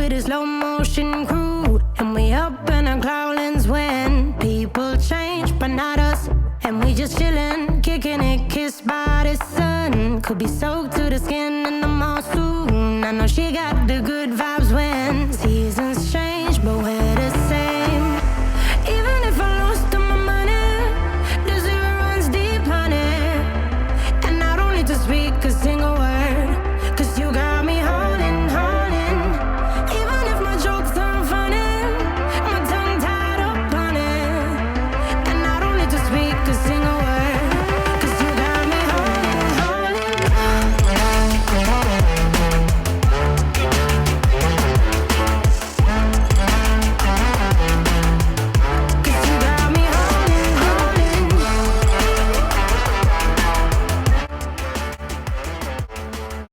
with a slow motion crew, and we up in our cloudlands when people change, but not us. And we just chillin', kicking it, kissed by the sun. Could be soaked to the skin in the mall soon. I know she got the good vibe.